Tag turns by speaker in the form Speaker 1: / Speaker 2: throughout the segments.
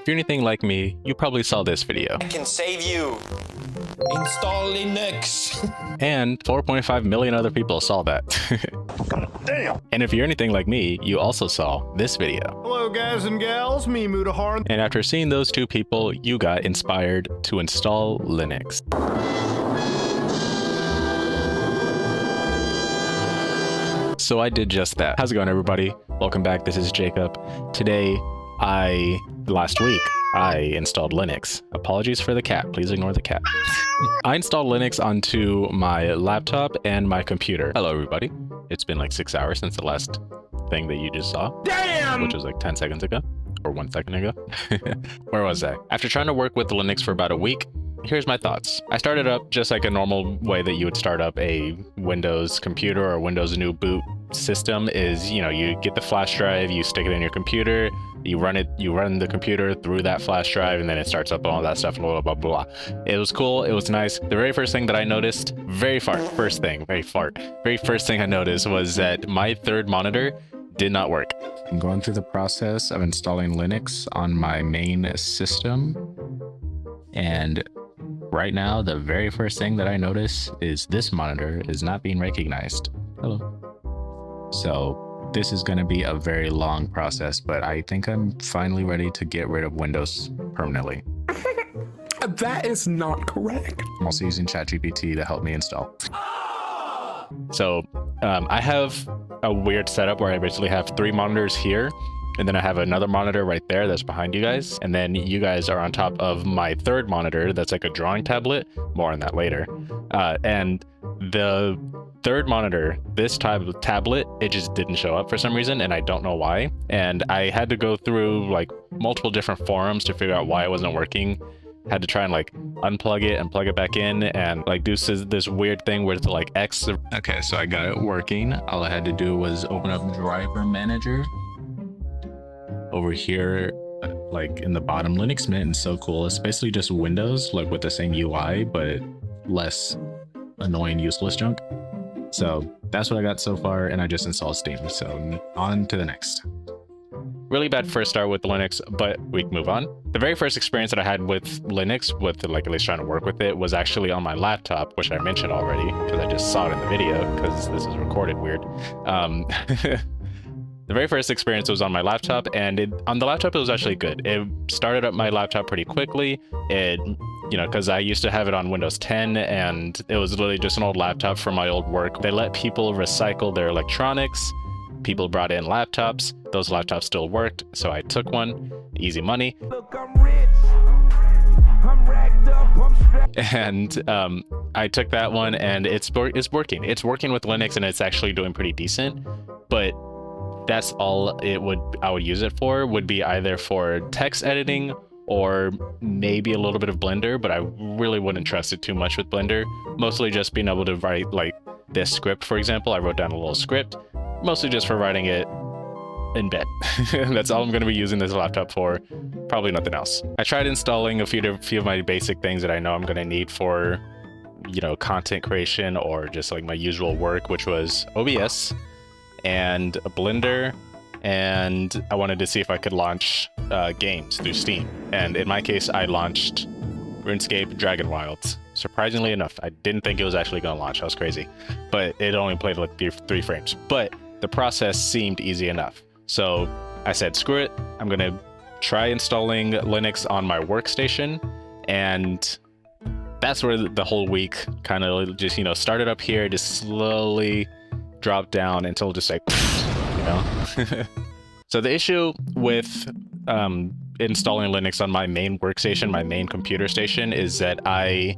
Speaker 1: If you're anything like me, you probably saw this video.
Speaker 2: I can save you. Install Linux.
Speaker 1: And 4.5 million other people saw that.
Speaker 3: God damn.
Speaker 1: And if you're anything like me, you also saw this video.
Speaker 3: Hello guys and gals, me Mutahar.
Speaker 1: And after seeing those two people, you got inspired to install Linux. So I did just that. How's it going, everybody? Welcome back. This is Jaakeup. Today, last week, I installed Linux. Apologies for the cat. Please ignore the cat. I installed Linux onto my laptop and my computer. Hello, everybody. It's been like 6 hours since the last thing that you just saw.
Speaker 3: Damn!
Speaker 1: Which was like 10 seconds ago. Or 1 second ago. Where was I? After trying to work with Linux for about a week, here's my thoughts. I started up just like a normal way that you would start up a Windows computer or Windows new boot system is, you know, you get the flash drive, you stick it in your computer, you run the computer through that flash drive, and then it starts up all that stuff, blah, blah, blah, blah. It was cool. It was nice. The very first thing that I noticed, very first thing I noticed was that my third monitor did not work. I'm going through the process of installing Linux on my main system. And right now, the very first thing that I notice is this monitor is not being recognized. Hello. So this is going to be a very long process, but I think I'm finally ready to get rid of Windows permanently.
Speaker 4: That is not correct.
Speaker 1: I'm also using ChatGPT to help me install. So I have a weird setup where I basically have 3 monitors here, and then I have another monitor right there that's behind you guys. And then you guys are on top of my third monitor that's like a drawing tablet. More on that later. And the third monitor, this type of tablet, it just didn't show up for some reason, and I don't know why. And I had to go through like multiple different forums to figure out why it wasn't working. Had to try and like unplug it and plug it back in and like do this weird thing where it's like X. Okay, so I got it working. All I had to do was open up Driver Manager. Over here, like in the bottom, Linux Mint is so cool. It's basically just Windows, like with the same UI, but less annoying, useless junk. So that's what I got so far, and I just installed Steam. So on to the next. Really bad first start with Linux, but we can move on. The very first experience that I had with Linux, with like at least trying to work with it, was actually on my laptop, which I mentioned already because I just saw it in the video because this is recorded weird. The very first experience was on my laptop, and on the laptop, it was actually good. It started up my laptop pretty quickly. You know, because I used to have it on Windows 10, and it was literally just an old laptop from my old work. They let people recycle their electronics. People brought in laptops. Those laptops still worked, so I took one. Easy money.
Speaker 5: Look, I'm rich. I'm racked up. I'm strapped.
Speaker 1: And I took that one, and it's working. It's working with Linux, and it's actually doing pretty decent. But that's all I would use it for, would be either for text editing or maybe a little bit of Blender, but I really wouldn't trust it too much with Blender. Mostly just being able to write like this script, for example. I wrote down a little script, mostly just for writing it in bed. That's all I'm going to be using this laptop for, probably nothing else. I tried installing a few of my basic things that I know I'm going to need for, you know, content creation or just like my usual work, which was OBS and a Blender, and I wanted to see if I could launch games through Steam. And in my case, I launched RuneScape Dragon Wilds. Surprisingly enough, I didn't think it was actually going to launch. That was crazy. But it only played like 3 frames. But the process seemed easy enough. So I said, screw it. I'm going to try installing Linux on my workstation. And that's where the whole week kind of just, you know, started up here, just slowly dropped down until just like, you know. So the issue with installing Linux on my main workstation, my main computer station, is that I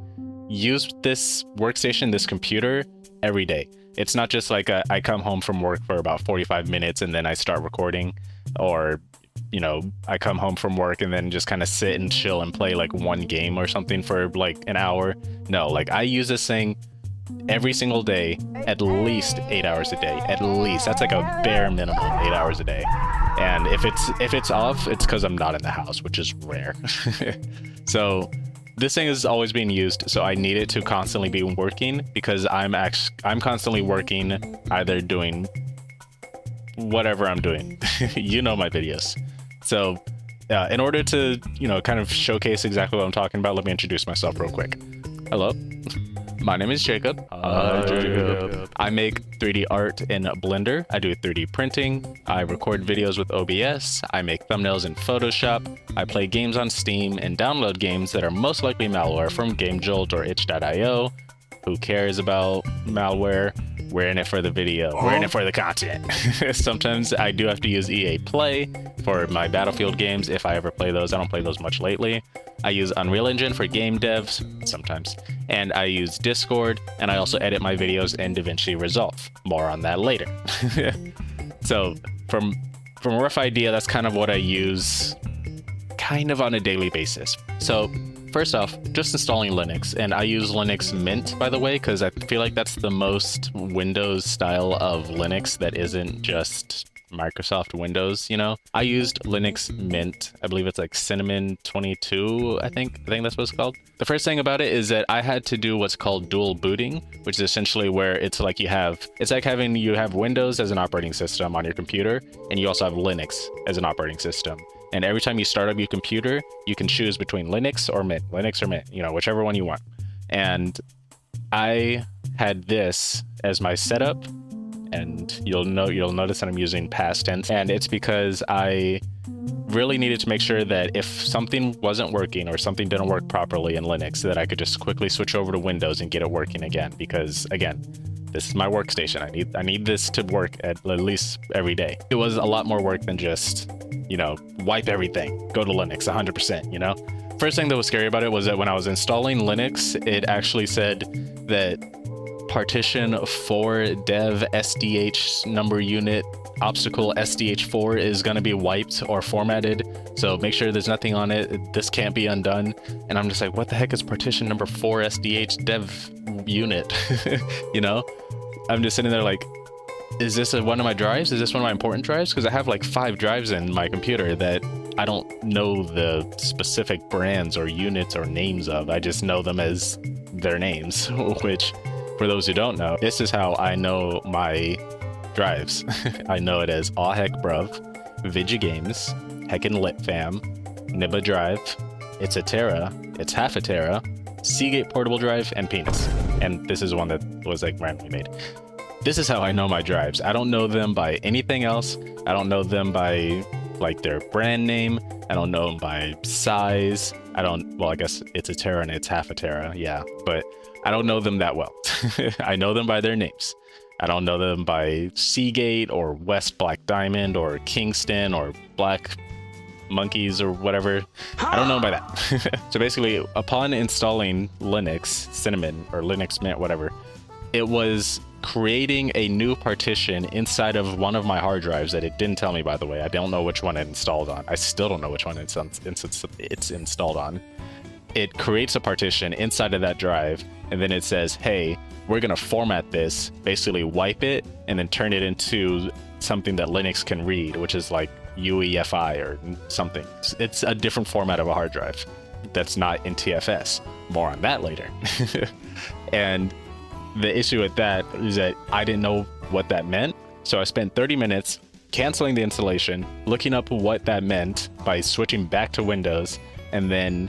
Speaker 1: use this workstation, this computer, every day. It's not just like I come home from work for about 45 minutes and then I start recording, or, you know, I come home from work and then just kind of sit and chill and play like one game or something for like an hour. No, like I use this thing every single day, at least 8 hours a day. At least. That's like a bare minimum 8 hours a day. And if it's off, it's because I'm not in the house, which is rare. So this thing is always being used, so I need it to constantly be working, because I'm constantly working, either doing whatever I'm doing. You know my videos. So in order to, kind of showcase exactly what I'm talking about, let me introduce myself real quick. Hello, my name is Jaakeup. I make 3D art in Blender. I do 3D printing. I record videos with OBS. I make thumbnails in Photoshop. I play games on Steam and download games that are most likely malware from GameJolt or itch.io. Who cares about malware? We're in it for the video. We're in it for the content. Sometimes I do have to use EA Play for my Battlefield games if I ever play those. I don't play those much lately. I use Unreal Engine for game devs sometimes. And I use Discord, and I also edit my videos in DaVinci Resolve. More on that later. So from a rough idea, that's kind of what I use kind of on a daily basis. So first off, just installing Linux, and I use Linux Mint, by the way, because I feel like that's the most Windows style of Linux that isn't just Microsoft Windows, I used Linux Mint. I believe it's like Cinnamon 22, I think that's what it's called. The first thing about it is that I had to do what's called dual booting, which is essentially where it's like you have Windows as an operating system on your computer, and you also have Linux as an operating system. And every time you start up your computer, you can choose between Linux or Mint, whichever one you want. And I had this as my setup, and you'll notice that I'm using past tense, and it's because I really needed to make sure that if something wasn't working or something didn't work properly in Linux, that I could just quickly switch over to Windows and get it working again. Because again, this is my workstation. I need this to work at least every day. It was a lot more work than just, wipe everything, go to Linux 100%, First thing that was scary about it was that when I was installing Linux, it actually said that partition 4 dev SDH number unit obstacle SDH4 is going to be wiped or formatted, so make sure there's nothing on it. This can't be undone. And I'm just like, what the heck is partition number 4 SDH dev unit? I'm just sitting there like, is this one of my drives? Is this one of my important drives? Because I have like 5 drives in my computer that I don't know the specific brands or units or names of. I just know them as their names, which, for those who don't know, this is how I know my drives. I know it as Aw Heck Bruv, Vidya Games, Heckin' Lit Fam, Nibba Drive, It's a Tera, It's Half a Tera, Seagate Portable Drive, and Penis. And this is one that was like randomly made. This is how I know my drives. I don't know them by anything else. I don't know them by like their brand name. I don't know them by size. I guess It's a Tera and It's Half a Tera, yeah, but I don't know them that well. I know them by their names. I don't know them by Seagate or West Black Diamond or Kingston or Black Monkeys or whatever. I don't know them by that. So basically, upon installing Linux, Cinnamon or Linux Mint, whatever, it was creating a new partition inside of one of my hard drives that it didn't tell me, by the way. I don't know which one it installed on. I still don't know which one it's installed on. It creates a partition inside of that drive, and then it says, hey, we're going to format this, basically wipe it, and then turn it into something that Linux can read, which is like UEFI or something. It's a different format of a hard drive that's not in TFS. More on that later. And the issue with that is that I didn't know what that meant. So I spent 30 minutes canceling the installation, looking up what that meant by switching back to Windows, and then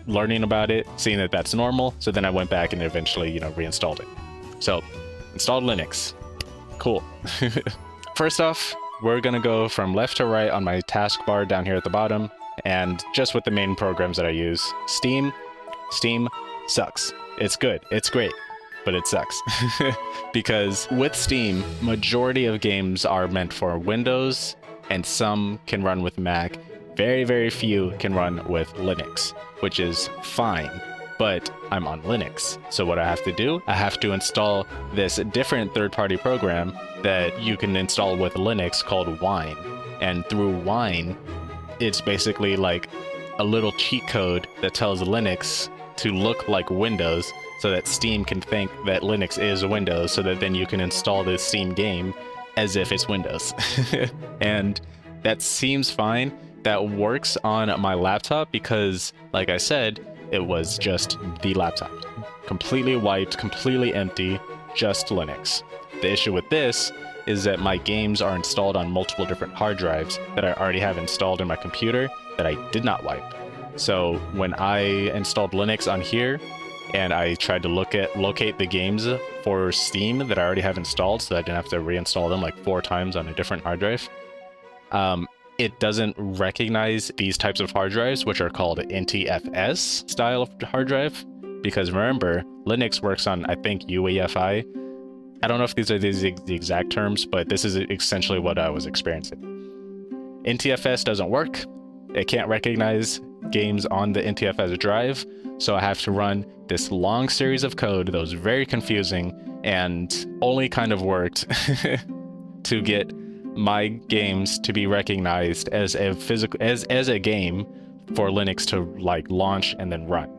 Speaker 1: learning about it, seeing that that's normal. So then I went back and eventually, reinstalled it. So installed Linux. Cool. First off, we're going to go from left to right on my taskbar down here at the bottom, and just with the main programs that I use. Steam sucks. It's good. It's great. But it sucks. Because with Steam, majority of games are meant for Windows, and some can run with Mac. Very, very few can run with Linux, which is fine, but I'm on Linux. So what I have to do, I have to install this different third-party program that you can install with Linux called Wine. And through Wine, it's basically like a little cheat code that tells Linux to look like Windows, so that Steam can think that Linux is Windows, so that then you can install this Steam game as if it's Windows. And that seems fine. That works on my laptop because, like I said, it was just the laptop. Completely wiped, completely empty, just Linux. The issue with this is that my games are installed on multiple different hard drives that I already have installed in my computer, that I did not wipe. So when I installed Linux on here and I tried to locate the games for Steam that I already have installed so that I didn't have to reinstall them like 4 times on a different hard drive, it doesn't recognize these types of hard drives, which are called NTFS style of hard drive, because remember, Linux works on, I think, UEFI. I don't know if these are the exact terms, but this is essentially what I was experiencing. NTFS doesn't work. It can't recognize games on the NTFS drive, so I have to run this long series of code that was very confusing and only kind of worked to get my games to be recognized as a physical as a game for Linux to like launch and then run.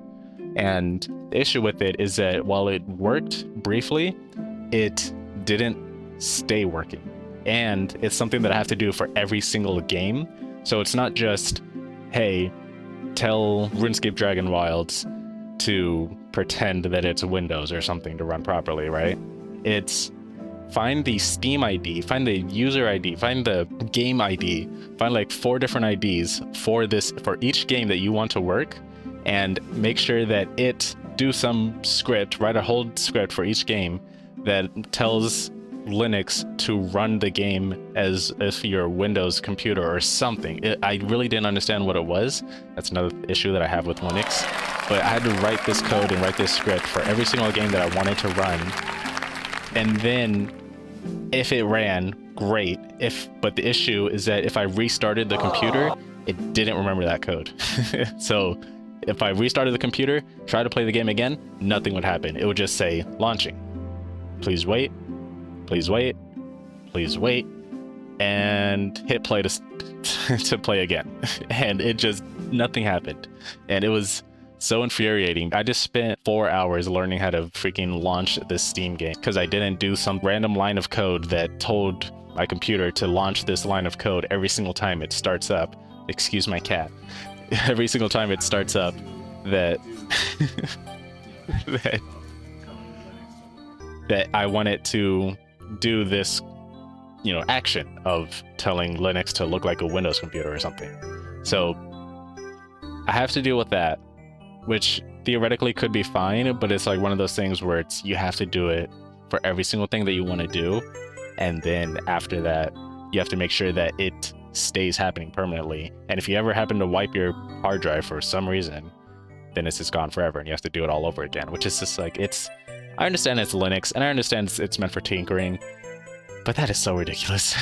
Speaker 1: And the issue with it is that while it worked briefly, it didn't stay working. And it's something that I have to do for every single game. So it's not just, hey, tell RuneScape Dragon Wilds to pretend that it's Windows or something to run properly, right? It's find the Steam ID, find the user ID, find the game ID, find like 4 different IDs for each game that you want to work, and make sure that it do some script, write a whole script for each game that tells Linux to run the game as if you're a Windows computer or something. I really didn't understand what it was. That's another issue that I have with Linux. But I had to write this code and write this script for every single game that I wanted to run. And then if it ran, great. But the issue is that if I restarted the computer, it didn't remember that code. So if I restarted the computer, try to play the game again, nothing would happen. It would just say launching. Please wait. Please wait. Please wait. And hit play to play again. And it just, nothing happened. And it was so infuriating. I just spent 4 hours learning how to freaking launch this Steam game because I didn't do some random line of code that told my computer to launch this line of code every single time it starts up. Excuse my cat. Every single time it starts up that that I want it to do this, action of telling Linux to look like a Windows computer or something. So I have to deal with that, which theoretically could be fine, but it's like one of those things where you have to do it for every single thing that you want to do. And then after that, you have to make sure that it stays happening permanently. And if you ever happen to wipe your hard drive for some reason, then it's just gone forever and you have to do it all over again, which is just like, I understand it's Linux and I understand it's meant for tinkering, but that is so ridiculous.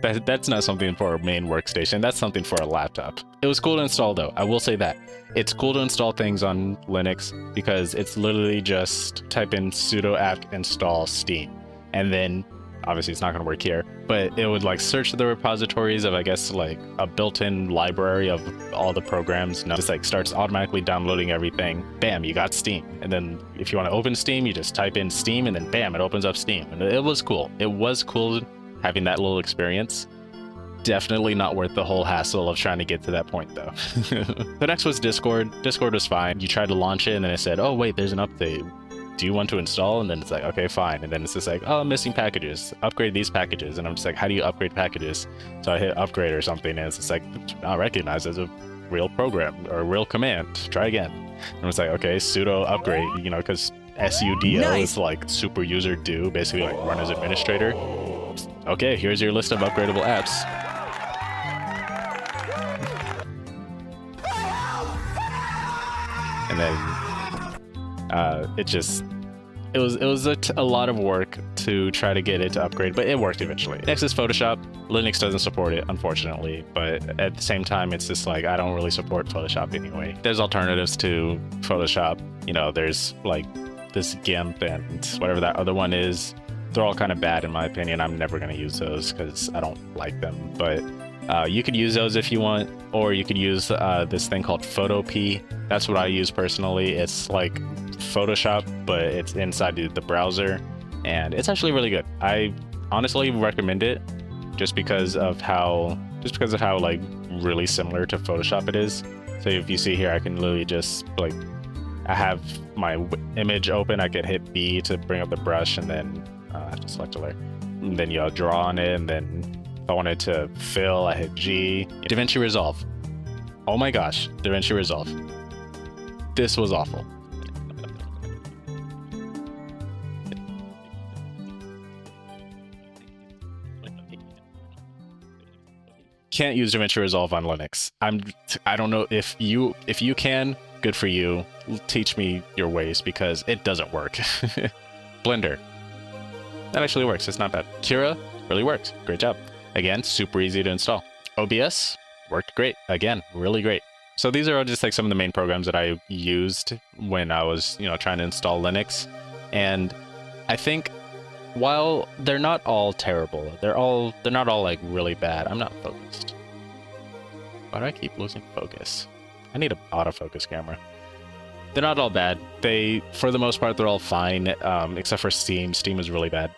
Speaker 1: That's not something for a main workstation. That's something for a laptop. It was cool to install though. I will say that. It's cool to install things on Linux because it's literally just type in sudo apt install Steam. And then obviously it's not going to work here, but it would like search the repositories of, I guess, like a built-in library of all the programs. And it just like starts automatically downloading everything. Bam, you got Steam. And then if you want to open Steam, you just type in Steam and then bam, it opens up Steam. And it was cool. It was cool having that little experience. Definitely not worth the whole hassle of trying to get to that point though. The next was Discord. Discord was fine. You tried to launch it and then it said, oh wait, there's an update. Do you want to install? And then it's like, okay, fine. And then it's just like, oh, missing packages, upgrade these packages. And I'm just like, how do you upgrade packages? So I hit upgrade or something, and it's just like, not recognized as a real program or a real command. Try again. And it's like, okay, sudo upgrade, because sudo is like super user do, basically like run as administrator. Okay, here's your list of upgradable apps. And then it was a lot of work to try to get it to upgrade, but it worked eventually. Next is Photoshop. Linux doesn't support it, unfortunately, but at the same time, it's just like, I don't really support Photoshop anyway. There's alternatives to Photoshop. There's like this GIMP and whatever that other one is. They're all kind of bad in my opinion. I'm never going to use those because I don't like them, but you could use those if you want, or you could use this thing called Pewdiepie. That's what I use personally. It's like Photoshop, but it's inside the browser, and it's actually really good. I honestly recommend it just because of how like really similar to Photoshop it is. So if you see here, I can literally just like, I have my image open, I can hit B to bring up the brush, and then just select a layer, and then you draw on it, and then if I wanted to fill, I hit G. DaVinci Resolve. Oh my gosh, DaVinci Resolve. This was awful. Can't use DaVinci Resolve on Linux. I don't know if you can, good for you. Teach me your ways because it doesn't work. Blender. That actually works. It's not bad. Cura really works. Great job. Again, super easy to install. OBS worked great. Again, really great. So these are all just like some of the main programs that I used when I was, trying to install Linux. And I think while they're not all terrible, they're not all like really bad. I'm not focused. Why do I keep losing focus? I need an autofocus camera. They're not all bad. For the most part, they're all fine, except for Steam. Steam is really bad,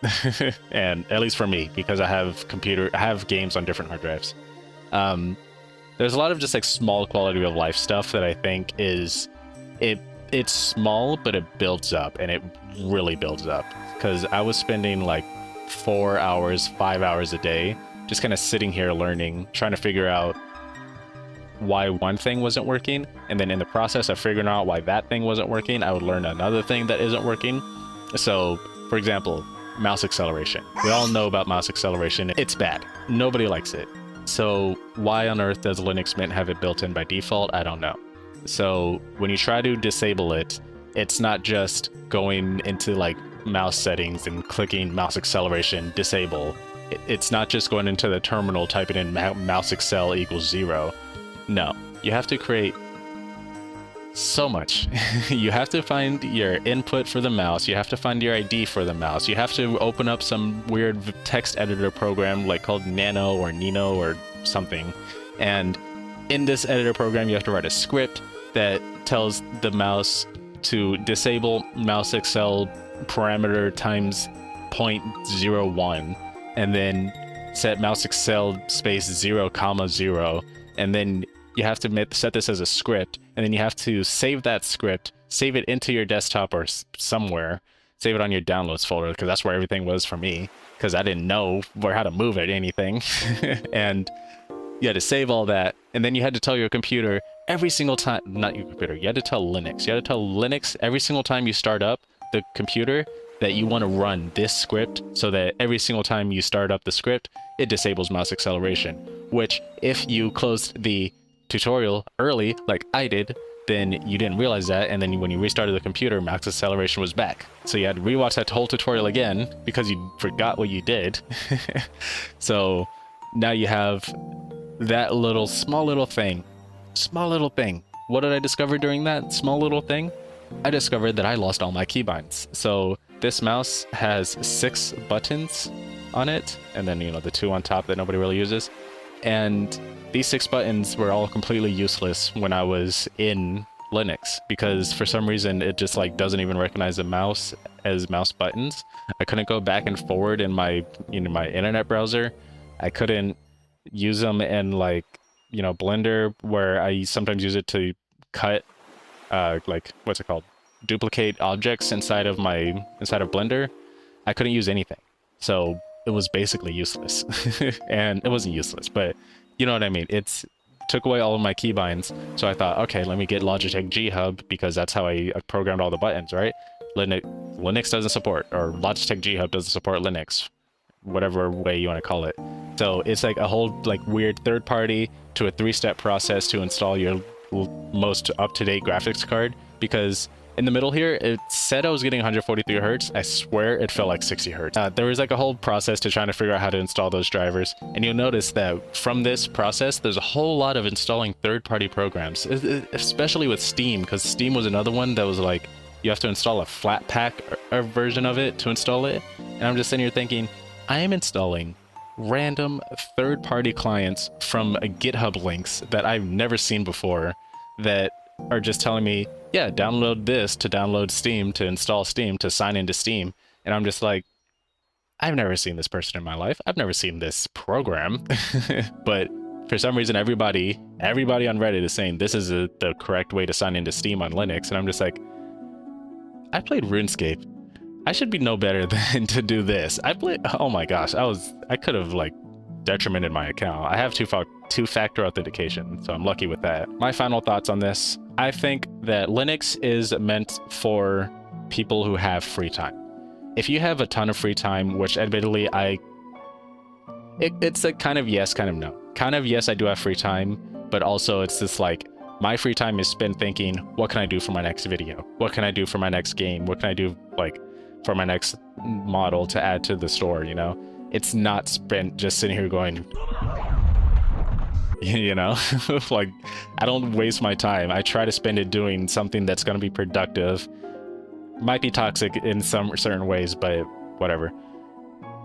Speaker 1: and at least for me, because I have games on different hard drives. There's a lot of just like small quality of life stuff that I think it's small, but it builds up, and it really builds up. Because I was spending like 4 hours, 5 hours a day, just kind of sitting here learning, trying to figure out why one thing wasn't working, and then in the process of figuring out why that thing wasn't working, I would learn another thing that isn't working. So, for example, mouse acceleration. We all know about mouse acceleration. It's bad. Nobody likes it. So why on earth does Linux Mint have it built in by default? I don't know. So when you try to disable it, it's not just going into like mouse settings and clicking mouse acceleration disable. It's not just going into the terminal, typing in mouse accel equals 0. No, you have to create so much. You have to find your input for the mouse. You have to find your ID for the mouse. You have to open up some weird text editor program like called Nano or Nino or something. And in this editor program, you have to write a script that tells the mouse to disable mouse accel parameter times 0.01 and then set mouse accel space 0, 0, and then you have to set this as a script, and then you have to save that script, save it into your desktop or somewhere, save it on your downloads folder, because that's where everything was for me, because I didn't know how to move it, anything. And you had to save all that, and then you had to tell your computer every single time, not your computer, you had to tell Linux. You had to tell Linux every single time you start up the computer that you want to run this script, so that every single time you start up the script, it disables mouse acceleration, which if you closed the tutorial early, like I did, then you didn't realize that, and then when you restarted the computer, mouse acceleration was back. So you had to rewatch that whole tutorial again because you forgot what you did. So now you have that small little thing. What did I discover during that small little thing? I discovered that I lost all my keybinds. So this mouse has 6 buttons on it, and then the 2 on top that nobody really uses. And these 6 buttons were all completely useless when I was in Linux, because for some reason it just like doesn't even recognize the mouse as mouse buttons. I couldn't go back and forward in my my internet browser. I couldn't use them in like Blender, where I sometimes use it to cut like what's it called, duplicate objects inside of Blender. I couldn't use anything, so it was basically useless. And it wasn't useless, but you know what I mean. It took away all of my keybinds, so I thought, okay, let me get Logitech G Hub, because that's how I programmed all the buttons, right? Linux doesn't support, or Logitech G Hub doesn't support Linux, whatever way you want to call it. So it's like a whole like weird third party to a 3-step process to install your most up-to-date graphics card, because in the middle here, it said I was getting 143 hertz. I swear it felt like 60 hertz. There was like a whole process to trying to figure out how to install those drivers. And you'll notice that from this process, there's a whole lot of installing third-party programs, especially with Steam, because Steam was another one that was like, you have to install a flat pack version of it to install it. And I'm just sitting here thinking, I am installing random third-party clients from GitHub links that I've never seen before that are just telling me, yeah, download this to download Steam, to install Steam, to sign into Steam. And I'm just like, I've never seen this person in my life. I've never seen this program. But for some reason, everybody on Reddit is saying this is the correct way to sign into Steam on Linux. And I'm just like, I played RuneScape. I should be no better than to do this. Oh my gosh, I could have like detrimented my account. I have two-factor authentication, so I'm lucky with that. My final thoughts on this: I think that Linux is meant for people who have free time. If you have a ton of free time, which admittedly it's a kind of yes, kind of no. Kind of yes, I do have free time, but also it's just like, my free time is spent thinking, what can I do for my next video? What can I do for my next game? What can I do like for my next model to add to the store, you know? It's not spent just sitting here going, you know, like, I don't waste my time. I try to spend it doing something that's going to be productive. Might be toxic in some certain ways, but whatever.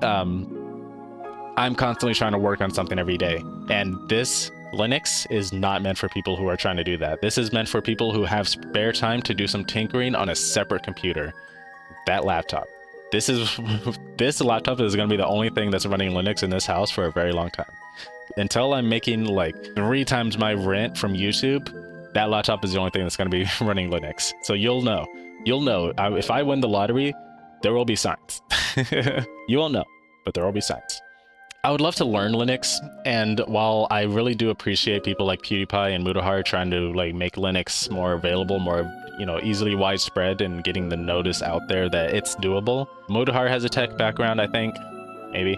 Speaker 1: I'm constantly trying to work on something every day, and this Linux is not meant for people who are trying to do that. This is meant for people who have spare time to do some tinkering on a separate computer. That laptop. This laptop is going to be the only thing that's running Linux in this house for a very long time. Until I'm making like 3 times my rent from YouTube, that laptop is the only thing that's going to be running Linux. So you'll know. You'll know. If I win the lottery, there will be signs. You won't know, but there will be signs. I would love to learn Linux, and while I really do appreciate people like Pewdiepie and Mutahar trying to like make Linux more available, more, you know, easily widespread, and getting the notice out there that it's doable. Mutahar has a tech background, I think, maybe,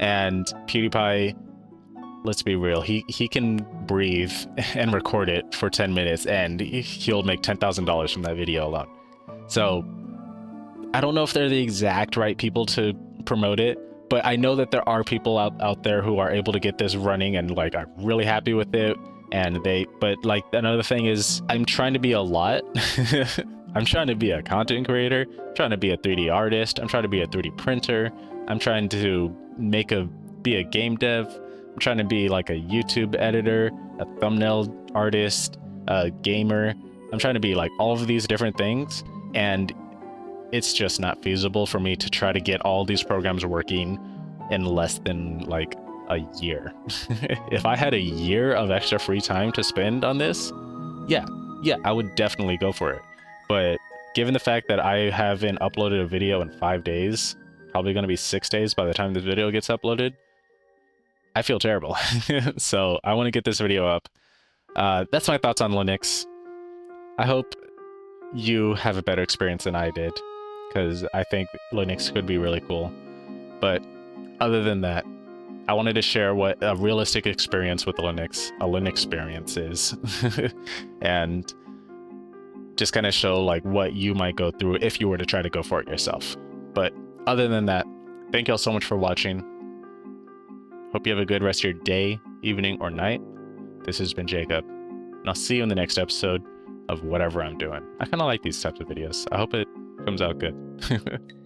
Speaker 1: and Pewdiepie, let's be real, he can breathe and record it for 10 minutes and he'll make $10,000 from that video alone. So I don't know if they're the exact right people to promote it, but I know that there are people out there who are able to get this running and like are really happy with it. And but like, another thing is, I'm trying to be a lot. I'm trying to be a content creator, I'm trying to be a 3D artist, I'm trying to be a 3D printer, I'm trying to be a game dev, I'm trying to be like a YouTube editor, a thumbnail artist, a gamer. I'm trying to be like all of these different things, and it's just not feasible for me to try to get all these programs working in less than like a year. If I had a year of extra free time to spend on this, yeah, I would definitely go for it. But given the fact that I haven't uploaded a video in 5 days, probably going to be 6 days by the time this video gets uploaded, I feel terrible. So I want to get this video up. That's my thoughts on Linux. I hope you have a better experience than I did, because I think Linux could be really cool. But other than that, I wanted to share what a realistic experience with Linux, a Linux experience is, and just kind of show like what you might go through if you were to try to go for it yourself. But other than that, thank you all so much for watching. Hope you have a good rest of your day, evening, or night. This has been Jaakeup, and I'll see you in the next episode of whatever I'm doing. I kind of like these types of videos. I hope it comes out good.